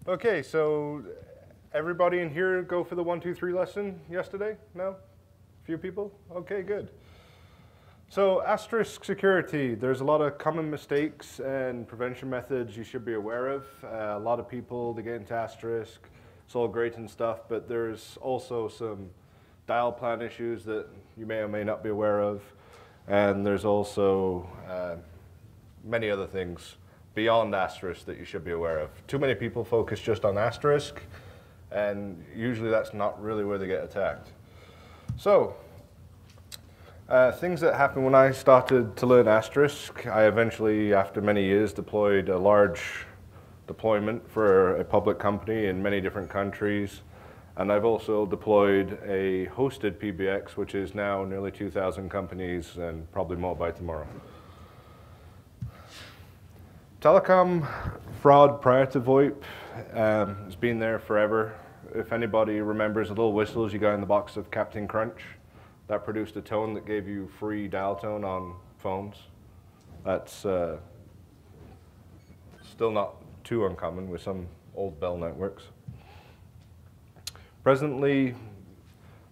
Okay, so everybody in here go for the 1, 2, 3 lesson yesterday? No? A few people? Okay, good. So Asterisk security, there's a lot of common mistakes and prevention methods you should be aware of. A lot of people, they get into Asterisk, it's all great and stuff, but there's also some dial plan issues that you may or may not be aware of. And there's also many other things beyond Asterisk that you should be aware of. Too many people focus just on Asterisk, and usually that's not really where they get attacked. So, things that happened when I started to learn Asterisk, I eventually, after many years, deployed a large deployment for a public company in many different countries. And I've also deployed a hosted PBX, which is now nearly 2,000 companies and probably more by tomorrow. Telecom Fraud prior to VOIP has been there forever. If anybody remembers the little whistles you got in the box of Captain Crunch, that produced a tone that gave you free dial tone on phones. That's still not too uncommon with some old Bell networks. Presently,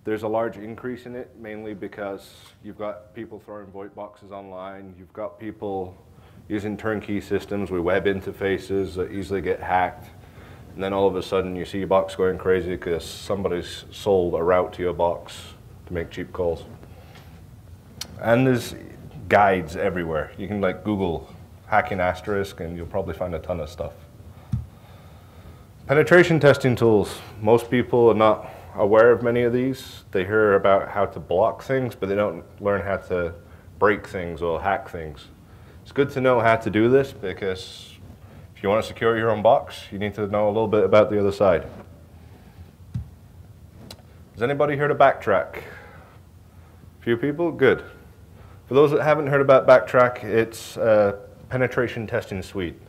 there's a large increase in it, mainly because you've got people throwing VoIP boxes online, you've got people using turnkey systems with web interfaces that easily get hacked, and then all of a sudden you see your box going crazy because somebody's sold a route to your box to make cheap calls. And there's guides everywhere. You can like Google hacking Asterisk and you'll probably find a ton of stuff. Penetration testing tools. Most people are not aware of many of these. They hear about how to block things, but they don't learn how to break things or hack things. It's good to know how to do this because if you want to secure your own box, you need to know a little bit about the other side. Has anybody heard of Backtrack? A few people? Good. For those that haven't heard about Backtrack, it's a penetration testing suite.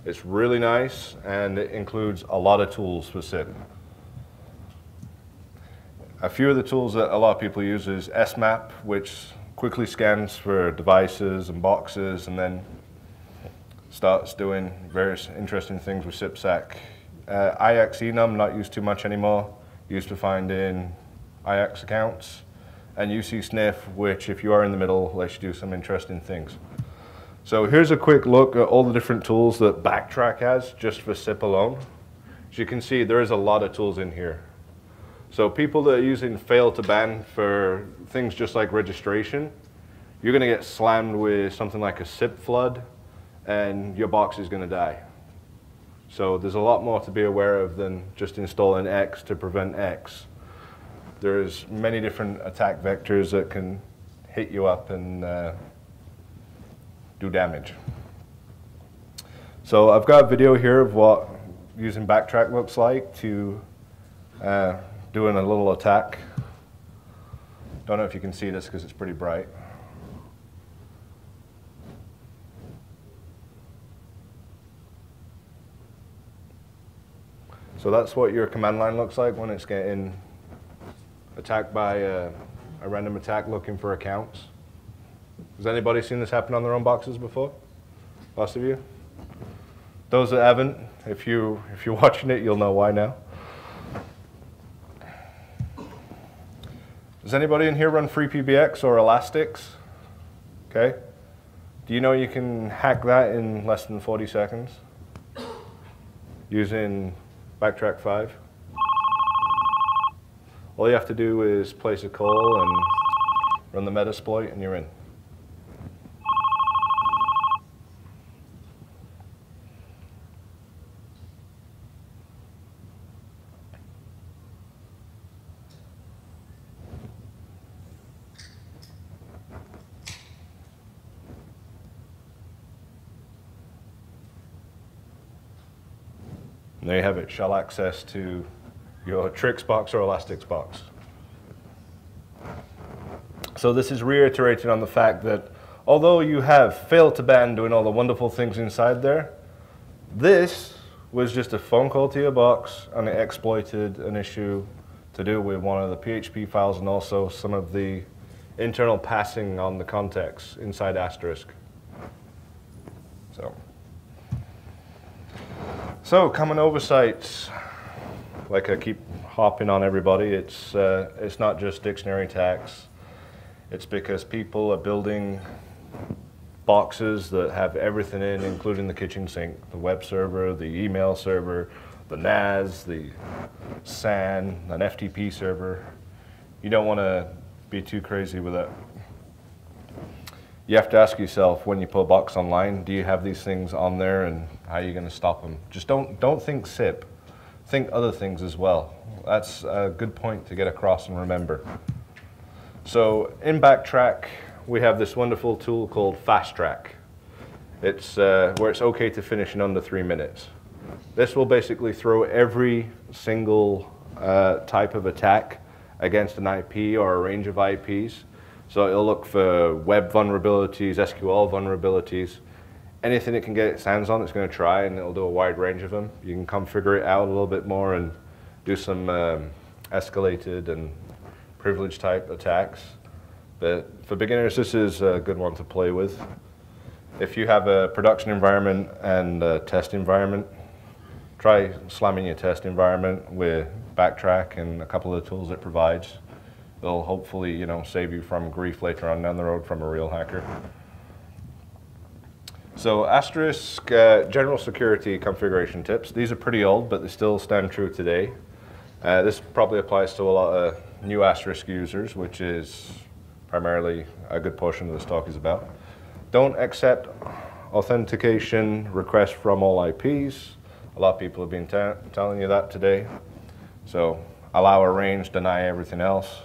It's really nice and it includes a lot of tools for SIP. A few of the tools that a lot of people use is SMAP, which quickly scans for devices and boxes and then starts doing various interesting things with SIPSAC. IXEnum, not used too much anymore, used to find in IX accounts. And UCSniff, which if you are in the middle, lets you do some interesting things. So here's a quick look at all the different tools that Backtrack has just for SIP alone. As you can see, there is a lot of tools in here. So people that are using fail to ban for things just like registration, you're going to get slammed with something like a SIP flood and your box is going to die. So there's a lot more to be aware of than just installing X to prevent X. There's many different attack vectors that can hit you up and do damage. So I've got a video here of what using Backtrack looks like to doing a little attack. Don't know if you can see this because it's pretty bright. So that's what your command line looks like when it's getting attacked by a random attack looking for accounts. Has anybody seen this happen on their own boxes before? Lots of you? Those that haven't, if you're watching it, you'll know why now. Does anybody in here run FreePBX or Elastics? Okay. Do you know you can hack that in less than 40 seconds using Backtrack 5? All you have to do is place a call and run the Metasploit and you're in. And there you have it, shell access to your Trix box or Elastics box. So this is reiterated on the fact that although you have failed to ban doing all the wonderful things inside there, this was just a phone call to your box and it exploited an issue to do with one of the PHP files and also some of the internal passing on the context inside Asterisk. So common oversights, like I keep hopping on everybody, it's not just dictionary attacks. It's because people are building boxes that have everything in, including the kitchen sink, the web server, the email server, the NAS, the SAN, an FTP server. You don't want to be too crazy with it. You have to ask yourself when you put a box online, do you have these things on there and how are you going to stop them? Just don't think SIP. Think other things as well. That's a good point to get across and remember. So in Backtrack, we have this wonderful tool called Fast Track. It's where it's okay to finish in under 3 minutes. This will basically throw every single type of attack against an IP or a range of IPs. So it'll look for web vulnerabilities, SQL vulnerabilities, anything it can get its hands on, it's going to try, and it'll do a wide range of them. You can configure it out a little bit more and do some escalated and privileged type attacks. But for beginners, this is a good one to play with. If you have a production environment and a test environment, try slamming your test environment with Backtrack and a couple of the tools it provides. They'll hopefully, you know, save you from grief later on down the road from a real hacker. So Asterisk general security configuration tips. These are pretty old, but they still stand true today. This probably applies to a lot of new Asterisk users, which is primarily a good portion of this talk is about. Don't accept authentication requests from all IPs. A lot of people have been telling you that today. So allow a range, deny everything else.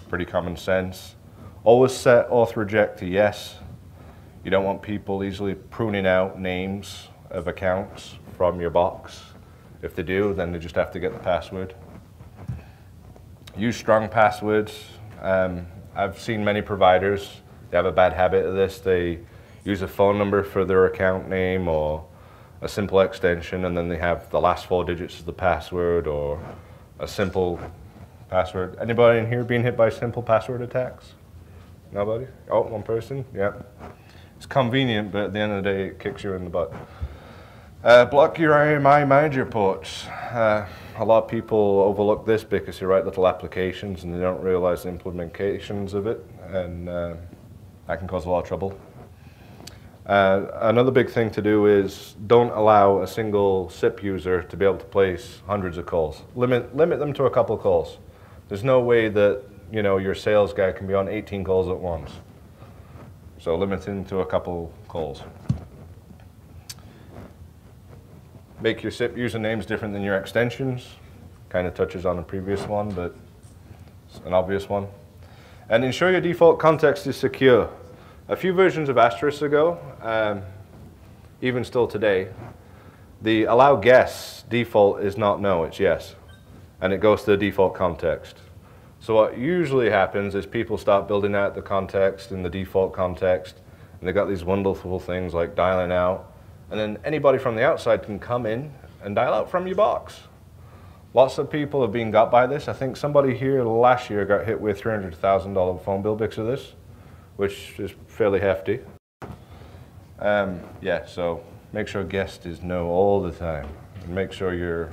Pretty common sense. Always set auth reject to yes. You don't want people easily pruning out names of accounts from your box. If they do, then they just have to get the password. Use strong passwords. I've seen many providers, they have a bad habit of this. They use a phone number for their account name or a simple extension, and then they have the last 4 digits of the password or a simple password. Anybody in here being hit by simple password attacks? Nobody? Oh, one person? Yeah. It's convenient, but at the end of the day, it kicks you in the butt. Block your IMI manager ports. A lot of people overlook this because they write little applications and they don't realize the implementations of it, and that can cause a lot of trouble. Another big thing to do is don't allow a single SIP user to be able to place hundreds of calls. Limit them to a couple of calls. There's no way that, you know, your sales guy can be on 18 calls at once. So limit him to a couple calls. Make your SIP usernames different than your extensions. Kind of touches on the previous one, but it's an obvious one. And ensure your default context is secure. A few versions of Asterisk ago, even still today, the allow guess default is not no, it's yes. And it goes to the default context. So what usually happens is people start building out the context in the default context, and they've got these wonderful things like dialing out, and then anybody from the outside can come in and dial out from your box. Lots of people have been got by this. I think somebody here last year got hit with $300,000 phone bill because of this, which is fairly hefty. Yeah, so make sure guest is no all the time, and make sure your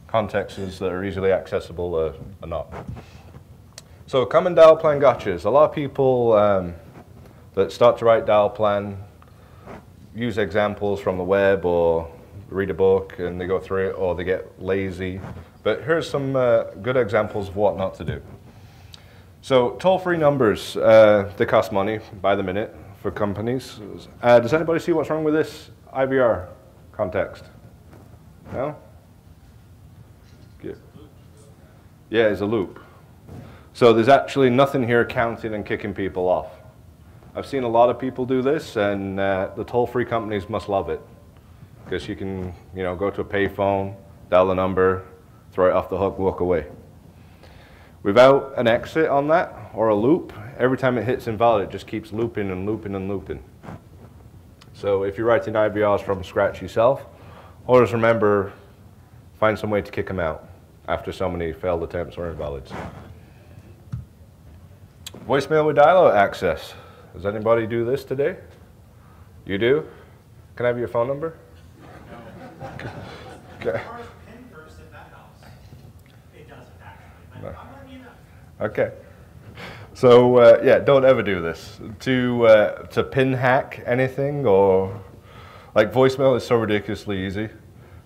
contexts that are easily accessible are not. So common dial plan gotchas. A lot of people that start to write dial plan use examples from the web or read a book and they go through it, or they get lazy. But here's some good examples of what not to do. So toll-free numbers, they cost money by the minute for companies. Does anybody see what's wrong with this IVR context? No? Yeah, it's a loop. So there's actually nothing here counting and kicking people off. I've seen a lot of people do this, and the toll-free companies must love it, because you can, you know, go to a payphone, dial the number, throw it off the hook, walk away. Without an exit on that, or a loop, every time it hits invalid, it just keeps looping and looping and looping. So if you're writing IVRs from scratch yourself, always remember, find some way to kick them out after so many failed attempts or invalids. Voicemail with dial-out access. Does anybody do this today? You do? Can I have your phone number? Okay. Pin first if that helps. It doesn't actually. No. I'm letting you know. Okay. So yeah, don't ever do this. To pin hack anything or like voicemail is so ridiculously easy.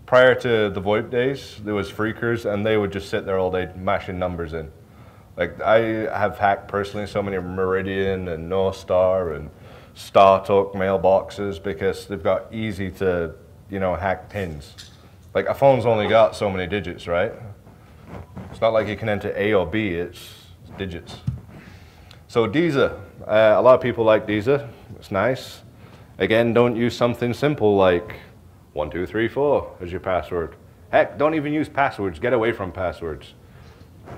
Prior to the VoIP days, there was phreakers and they would just sit there all day mashing numbers in. Like I have hacked personally so many Meridian and Northstar and StarTalk mailboxes because they've got easy to, you know, hack pins. Like a phone's only got so many digits, right? It's not like you can enter A or B, it's digits. So DISA, a lot of people like DISA, it's nice. Again, don't use something simple like 1234 as your password. Heck, don't even use passwords, get away from passwords.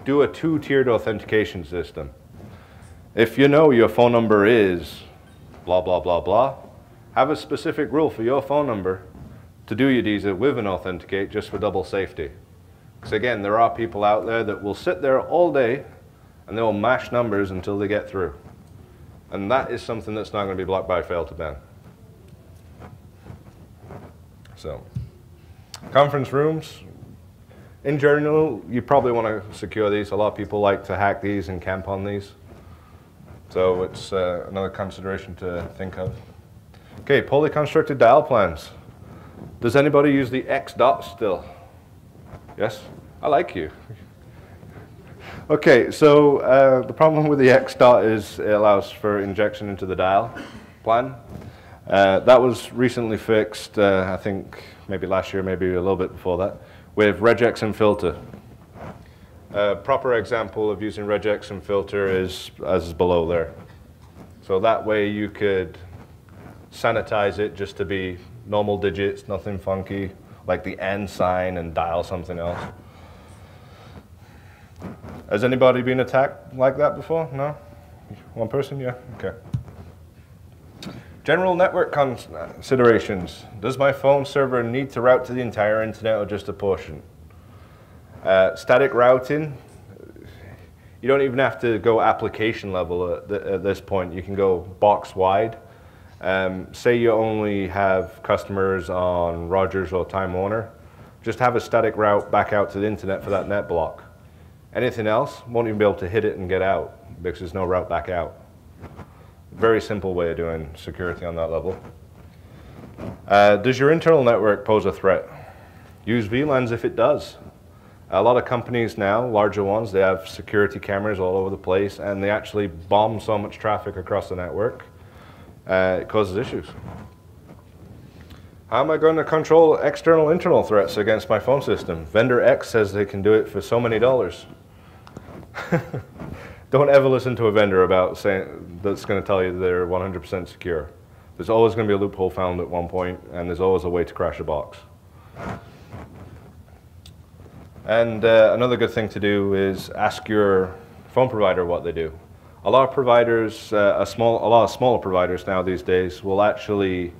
Do a two-tiered authentication system. If you know your phone number is blah, blah, blah, blah, have a specific rule for your phone number to do your DISA with an authenticate just for double safety. Because again, there are people out there that will sit there all day and they will mash numbers until they get through. And that is something that's not going to be blocked by fail to ban. So, conference rooms. In general, you probably want to secure these. A lot of people like to hack these and camp on these. So it's another consideration to think of. Okay, poorly constructed dial plans. Does anybody use the X dot still? Yes? I like you. Okay, so the problem with the X dot is it allows for injection into the dial plan. That was recently fixed, I think maybe last year, maybe a little bit before that, with regex and filter. A proper example of using regex and filter is as is below there. So that way you could sanitize it just to be normal digits, nothing funky, like the N sign and dial something else. Has anybody been attacked like that before? No? One person? Yeah? Okay. General network considerations. Does my phone server need to route to the entire internet or just a portion? Static routing, you don't even have to go application level at this point. You can go box wide. Say you only have customers on Rogers or Time Warner, just have a static route back out to the internet for that net block. Anything else won't even be able to hit it and get out because there's no route back out. Very simple way of doing security on that level. Does your internal network pose a threat? Use VLANs if it does. A lot of companies now, larger ones, they have security cameras all over the place and they actually bomb so much traffic across the network, it causes issues. How am I going to control external internal threats against my phone system? Vendor X says they can do it for so many dollars. Don't ever listen to a vendor about saying that's going to tell you they're 100% secure. There's always going to be a loophole found at one point, and there's always a way to crash a box. And another good thing to do is ask your phone provider what they do. A lot of providers, a lot of smaller providers now these days will actually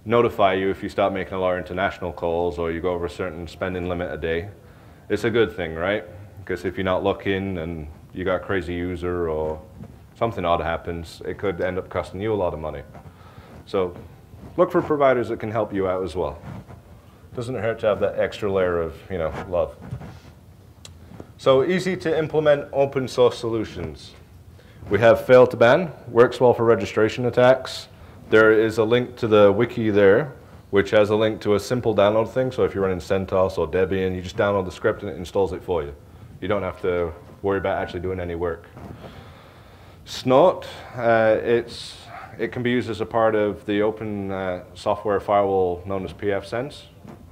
notify you if you start making a lot of international calls or you go over a certain spending limit a day. It's a good thing, right? Because if you're not looking and you got a crazy user or something odd happens, it could end up costing you a lot of money. So look for providers that can help you out as well. Doesn't hurt to have that extra layer of, you know, love. So easy to implement open source solutions. We have fail to ban, works well for registration attacks. There is a link to the wiki there, which has a link to a simple download thing. So if you're running CentOS or Debian, you just download the script and it installs it for you. You don't have to worry about actually doing any work. Snort, it can be used as a part of the open software firewall known as pfSense.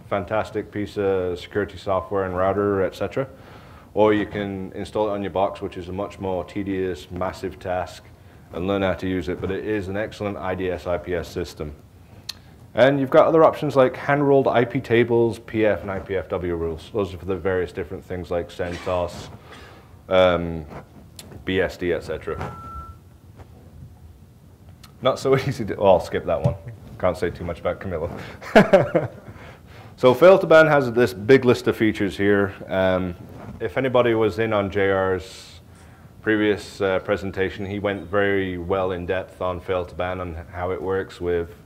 Fantastic piece of security software and router, etc. Or you can install it on your box, which is a much more tedious, massive task, and learn how to use it. But it is an excellent IDS IPS system. And you've got other options like hand-rolled IP tables, PF and IPFW rules. Those are for the various different things like CentOS, BSD, etc. Not so easy to, well, I'll skip that one. Can't say too much about Camilla. So fail to ban has this big list of features here. If anybody was in on JR's previous presentation, he went very well in depth on fail to ban and how it works with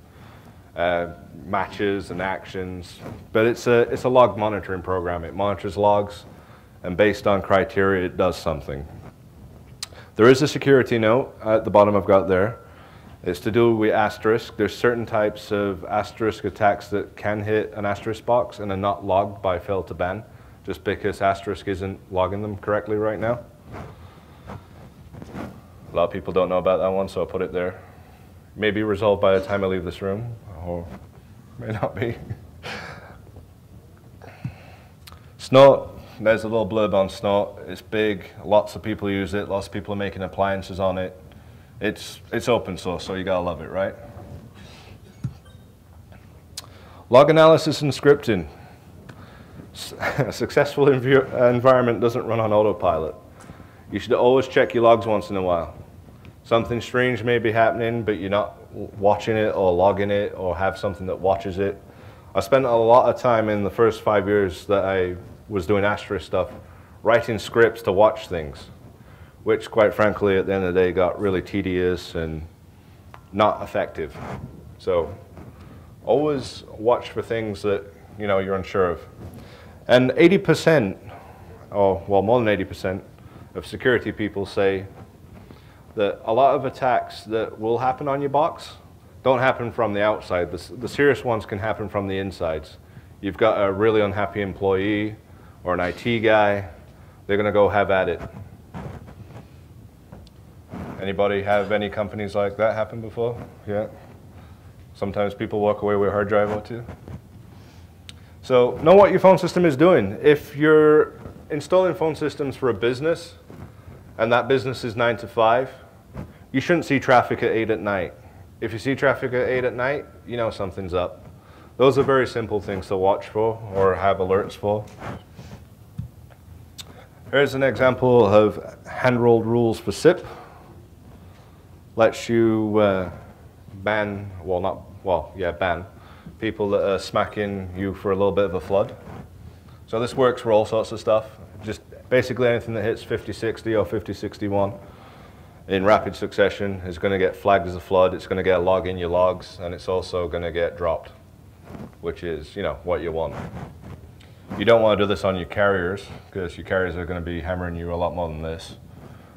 matches and actions. But it's a log monitoring program. It monitors logs, and based on criteria, it does something. There is a security note at the bottom I've got there. It's to do with Asterisk. There's certain types of Asterisk attacks that can hit an Asterisk box and are not logged by fail to ban, just because Asterisk isn't logging them correctly right now. A lot of people don't know about that one, so I'll put it there. Maybe resolved by the time I leave this room, or may not be. Snort, there's a little blurb on Snort. It's big, lots of people use it, lots of people are making appliances on it. It's open source, so you gotta love it, right? Log analysis and scripting. A successful environment doesn't run on autopilot. You should always check your logs once in a while. Something strange may be happening, but you're not watching it or logging it or have something that watches it. I spent a lot of time in the first 5 years that I was doing Asterisk stuff writing scripts to watch things, which quite frankly at the end of the day got really tedious and not effective. So always watch for things that you're unsure of. And 80%, or well more than 80% of security people say that a lot of attacks that will happen on your box don't happen from the outside. The serious ones can happen from the insides. You've got a really unhappy employee or an IT guy, they're gonna go have at it. Anybody have any companies like that happen before? Yeah. Sometimes people walk away with a hard drive or two. So know what your phone system is doing. If you're installing phone systems for a business and that business is 9 to 5, you shouldn't see traffic at 8 at night. If you see traffic at 8 at night, you know something's up. Those are very simple things to watch for or have alerts for. Here's an example of hand-rolled rules for SIP. Lets you ban people that are smacking you for a little bit of a flood. So this works for all sorts of stuff. Just basically anything that hits 5060 or 5061 in rapid succession is going to get flagged as a flood. It's going to get a log in your logs, and it's also going to get dropped, which is what you want. You don't want to do this on your carriers, because your carriers are going to be hammering you a lot more than this.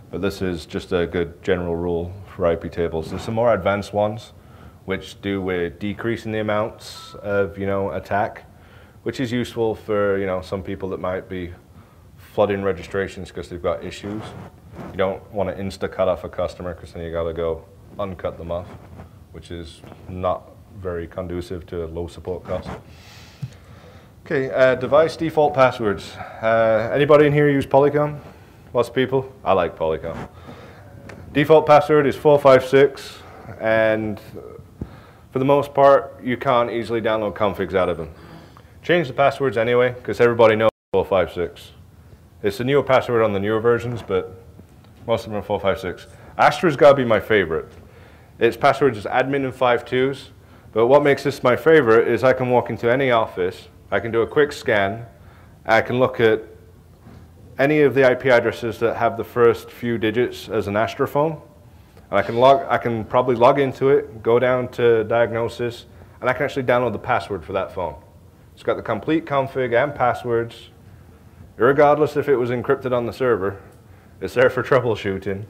But this is just a good general rule for IP tables. There's some more advanced ones which do with decreasing the amounts of attack, which is useful for some people that might be flooding registrations because they've got issues. You don't want to insta cut off a customer because then you got to go uncut them off, which is not very conducive to low support costs. Okay, device default passwords. Anybody in here use Polycom? Lots of people? I like Polycom. Default password is 456, and for the most part, you can't easily download configs out of them. Change the passwords anyway, because everybody knows 456. It's the newer password on the newer versions, but most of them are 456. Astra's got to be my favorite. Its password is admin and 52s, but what makes this my favorite is I can walk into any office, I can do a quick scan, I can look at any of the IP addresses that have the first few digits as an Astra phone, and I can probably log into it, go down to diagnosis, and I can actually download the password for that phone. It's got the complete config and passwords, regardless if it was encrypted on the server. It's there for troubleshooting,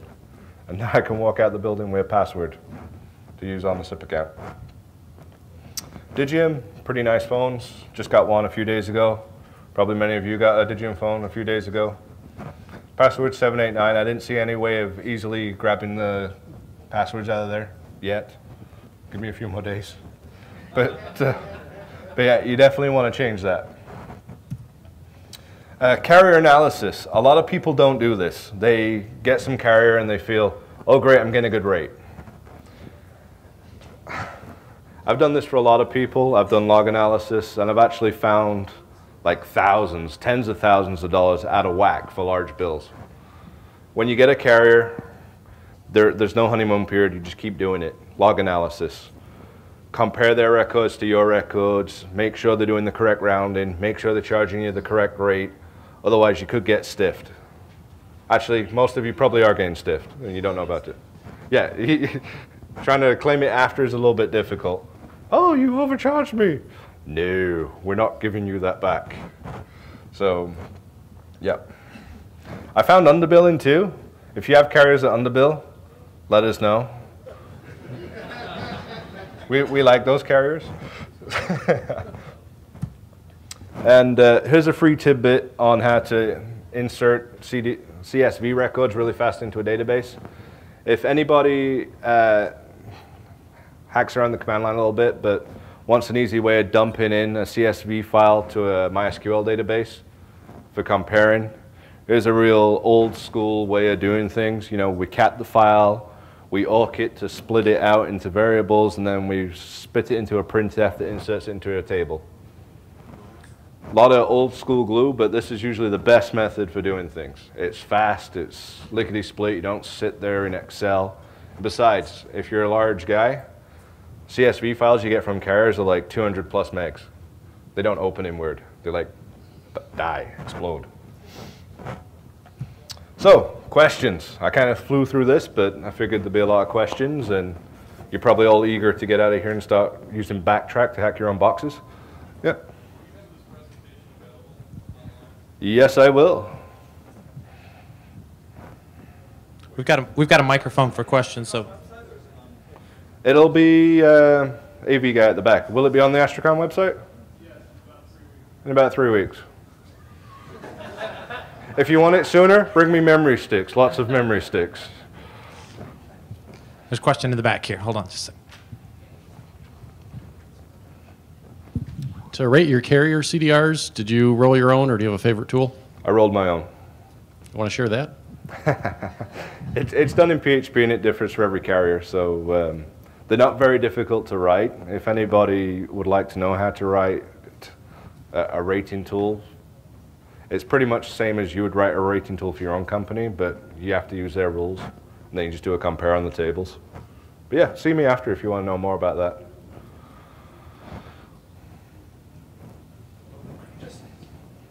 and now I can walk out the building with a password to use on the SIP account. Digium, pretty nice phones. Just got one a few days ago. Probably many of you got a Digium phone a few days ago. Password 789. I didn't see any way of easily grabbing the passwords out of there yet. Give me a few more days. But yeah, you definitely want to change that. Carrier analysis. A lot of people don't do this. They get some carrier and they feel, oh great, I'm getting a good rate. I've done this for a lot of people. I've done log analysis, and I've actually found like thousands, tens of thousands of dollars out of whack for large bills. When you get a carrier, there's no honeymoon period. You just keep doing it. Log analysis. Compare their records to your records. Make sure they're doing the correct rounding. Make sure they're charging you the correct rate. Otherwise, you could get stiffed. Actually, most of you probably are getting stiffed, and you don't know about it. Yeah, trying to claim it after is a little bit difficult. Oh, you overcharged me. No, we're not giving you that back. So, yeah. I found underbilling too. If you have carriers that underbill, let us know. We like those carriers. And here's a free tidbit on how to insert CSV records really fast into a database. If anybody hacks around the command line a little bit, but wants an easy way of dumping in a CSV file to a MySQL database for comparing, here's a real old school way of doing things. You know, we cat the file, we awk it to split it out into variables, and then we spit it into a printf that inserts it into a table. A lot of old school glue, but this is usually the best method for doing things. It's fast, it's lickety-split, you don't sit there in Excel. Besides, if you're a large guy, CSV files you get from carriers are like 200 plus megs. They don't open in Word. They like die, explode. So, questions. I kind of flew through this, but I figured there'd be a lot of questions, and you're probably all eager to get out of here and start using Backtrack to hack your own boxes. Yeah. Yes, I will. We've got a microphone for questions, so. It'll be AV guy at the back. Will it be on the Astricon website? Yes, In about 3 weeks. If you want it sooner, bring me memory sticks. Lots of memory sticks. There's a question in the back here. Hold on just a second. To rate your carrier CDRs, did you roll your own or do you have a favorite tool? I rolled my own. You want to share that? It's done in PHP and it differs for every carrier, so they're not very difficult to write. If anybody would like to know how to write a rating tool, it's pretty much the same as you would write a rating tool for your own company, but you have to use their rules, and then you just do a compare on the tables. But yeah, see me after if you want to know more about that.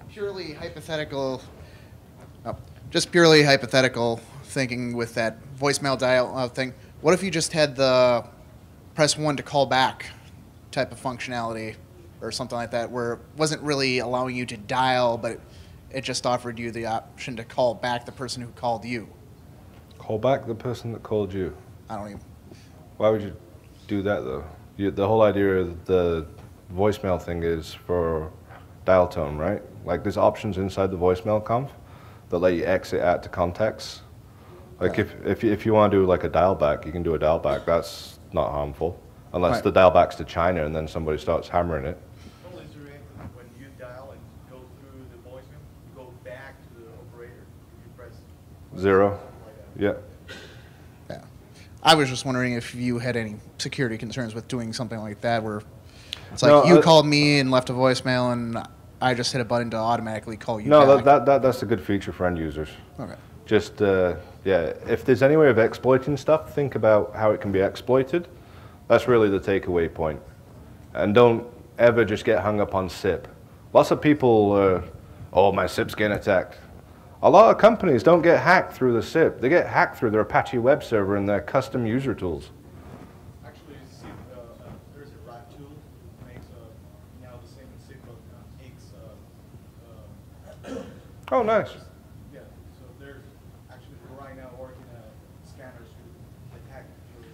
Purely hypothetical, just purely hypothetical thinking with that voicemail dial thing. What if you just had the press 1 to call back type of functionality or something like that, where it wasn't really allowing you to dial, but it just offered you the option to call back the person who called you? Call back the person that called you. I don't even. Why would you do that though? The whole idea of the voicemail thing is for dial tone, right? Like there's options inside the voicemail conf that let you exit out to contexts. Like if you want to do like a dial back, you can do a dial back. That's not harmful, unless Right. the dial back's to China and then somebody starts hammering it. Only when you dial and go through the voicemail, you go back to the operator. You press 0. something like that. Yeah. Yeah. I was just wondering if you had any security concerns with doing something like that, where it's like No, you called me and left a voicemail, and I just hit a button to automatically call you No, back. that's a good feature for end users. Okay. Just, yeah, if there's any way of exploiting stuff, think about how it can be exploited. That's really the takeaway point. And don't ever just get hung up on SIP. Lots of people, oh, my SIP's getting attacked. A lot of companies don't get hacked through the SIP. They get hacked through their Apache web server and their custom user tools. Actually, see, there's a RAT tool that makes now the same in SIG, but takes. Oh, nice. Yeah, so there's actually right now working scanners who detect your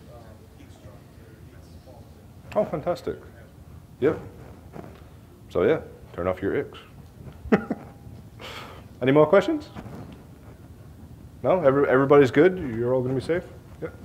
X phones. Oh, fantastic. Yep. So yeah, turn off your X. Any more questions? No? Everybody's good? You're all going to be safe? Yep.